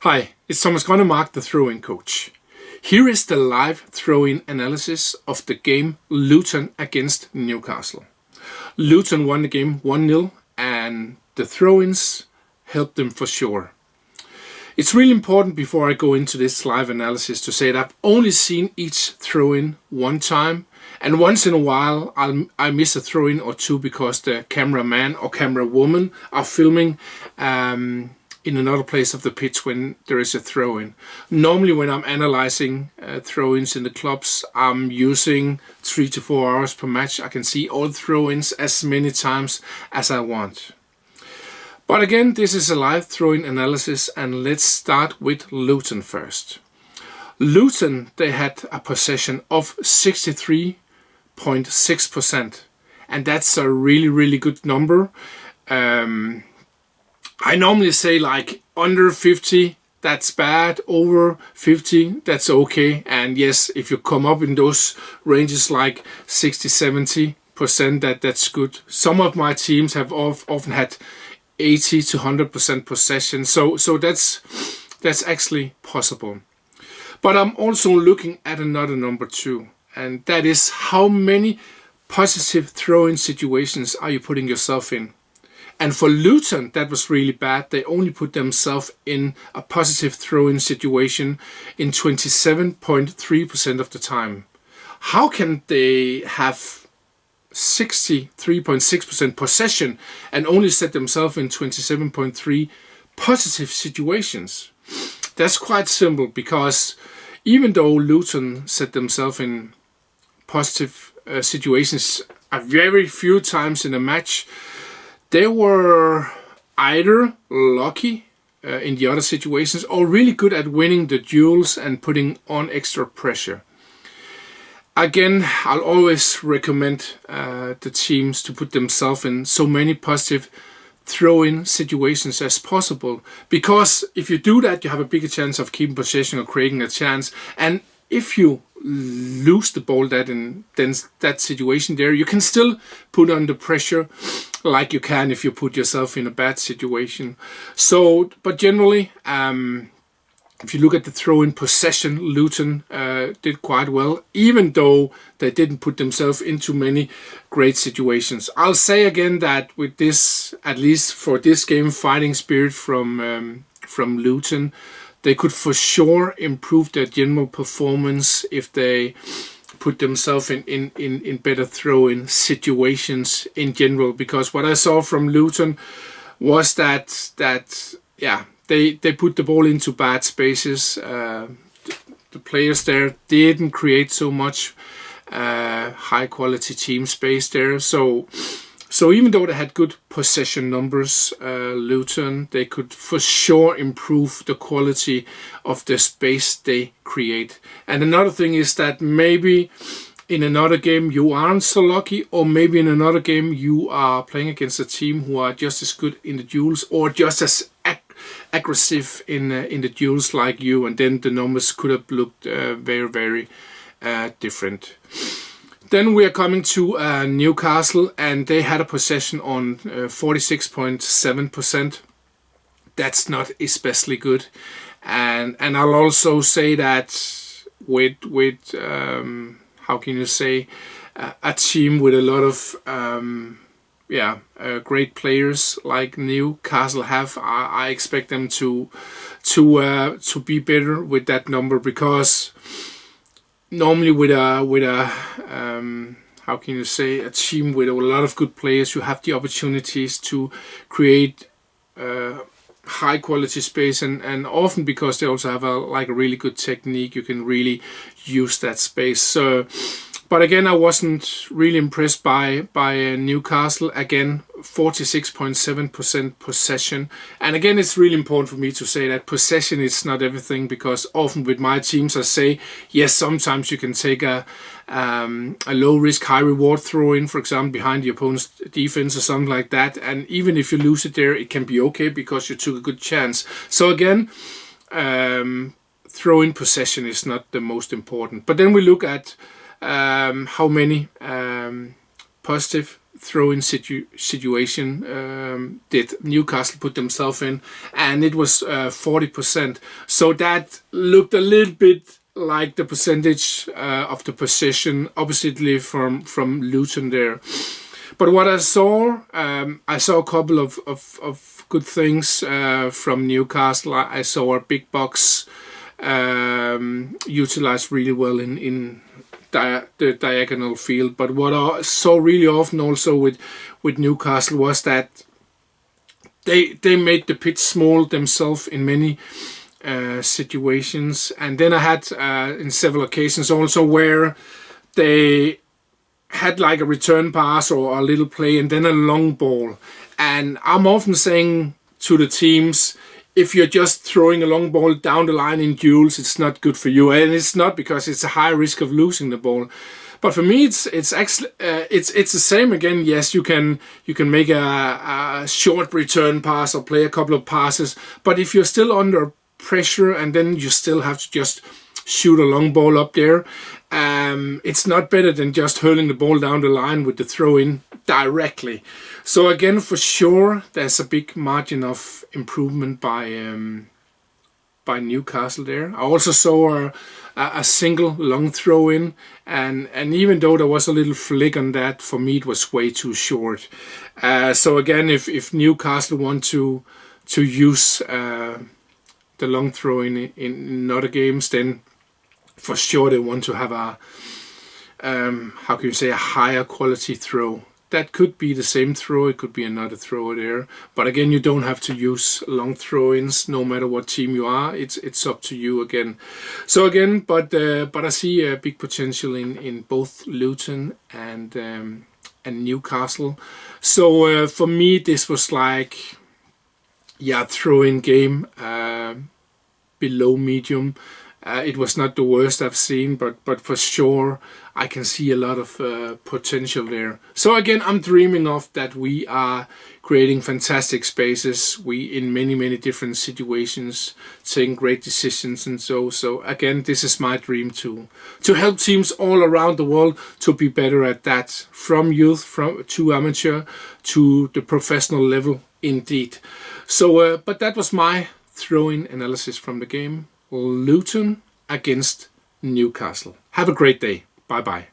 Hi, it's Thomas Gronnemark, the Throiw-in coach. Here is the live throw-in analysis of the game Luton against Newcastle. Luton won the game 1-0 and the throw-ins helped them for sure. It's really important before I go into this live analysis to say that I've only seen each throw-in one time, and once in a while I miss a throw-in or two because the cameraman or camera woman are filming in another place of the pitch when there is a throw-in. Normally when I'm analyzing throw-ins in the clubs, I'm using 3 to 4 hours per match. I can see all throw-ins as many times as I want. But again, this is a live throw-in analysis, and let's start with Luton first. Luton, they had a possession of 63.6%, and that's a really good number. I normally say like under 50, that's bad. Over 50, that's okay. And yes, if you come up in those ranges like 60-70%, that's good. Some of my teams have often had 80 to 100% possession, so that's actually possible. But I'm also looking at another number too, and that is how many positive throw-in situations are you putting yourself in. And for Luton, that was really bad. They only put themselves in a positive throw-in situation in 27.3% of the time. How can they have 63.6% possession and only set themselves in 27.3 positive situations? That's quite simple, because even though Luton set themselves in positive situations a very few times in a match, they were either lucky in the other situations or really good at winning the duels and putting on extra pressure. Again, I'll always recommend the teams to put themselves in so many positive throw-in situations as possible, because if you do that, you have a bigger chance of keeping possession or creating a chance. And if you lose the ball then that situation there, you can still put under pressure like you can if you put yourself in a bad situation. So, but generally, if you look at the throw-in possession, Luton did quite well, even though they didn't put themselves into many great situations. I'll say again that with this, at least for this game, fighting spirit from Luton, they could for sure improve their general performance if they put themselves in better throw-in situations in general. Because what I saw from Luton was that they put the ball into bad spaces. The players there didn't create so much high quality team space there. So even though they had good possession numbers, Luton, they could for sure improve the quality of the space they create. And another thing is that maybe in another game you aren't so lucky, or maybe in another game you are playing against a team who are just as good in the duels or just as aggressive in the duels like you, and then the numbers could have looked very different. Then we are coming to Newcastle, and they had a possession on 46.7%. That's not especially good, and I'll also say that with how can you say, a team with a lot of great players like Newcastle have, I expect them to be better with that number, because normally with a how can you say, a team with a lot of good players, you have the opportunities to create high quality space, and often because they also have a really good technique, you can really use that space. So, but again, I wasn't really impressed by Newcastle. Again, 46.7% possession. And again, it's really important for me to say that possession is not everything, because often with my teams I say, yes, sometimes you can take a low risk, high reward throw in, for example, behind the opponent's defense or something like that. And even if you lose it there, it can be okay because you took a good chance. So again, throw in possession is not the most important. But then we look at how many positive throw-in situation did Newcastle put themselves in, and it was 40%. So that looked a little bit like the percentage of the possession, oppositely from Luton there. But what I saw a couple of good things from Newcastle. I saw a big box utilized really well in the diagonal field. But what I saw really often also with Newcastle was that they made the pitch small themselves in many situations. And then I had in several occasions also where they had like a return pass or a little play and then a long ball. And I'm often saying to the teams, if you're just throwing a long ball down the line in duels, it's not good for you. And it's not because it's a high risk of losing the ball. But for me, it's actually it's the same again. Yes, you can make a short return pass or play a couple of passes. But if you're still under pressure and then you still have to just shoot a long ball up there, it's not better than just hurling the ball down the line with the throw-in directly. So again, for sure, there's a big margin of improvement by Newcastle there. I also saw a single long throw-in, and even though there was a little flick on that, for me it was way too short. So again, if Newcastle want to use the long throw-in in other games, then for sure they want to have a how can you say, a higher quality throw. That could be the same throw, it could be another throw there. But again, you don't have to use long throw-ins no matter what team you are. It's up to you again. So again, but I see a big potential in both Luton and Newcastle. So for me, this was like, yeah, throw-in game below medium. It was not the worst I've seen, but for sure I can see a lot of potential there. So again, I'm dreaming of that we are creating fantastic spaces. We in many different situations taking great decisions, and so again, this is my dream to help teams all around the world to be better at that, from youth to amateur to the professional level indeed. So but that was my throw-in analysis from the game. Luton against Newcastle. Have a great day. Bye bye.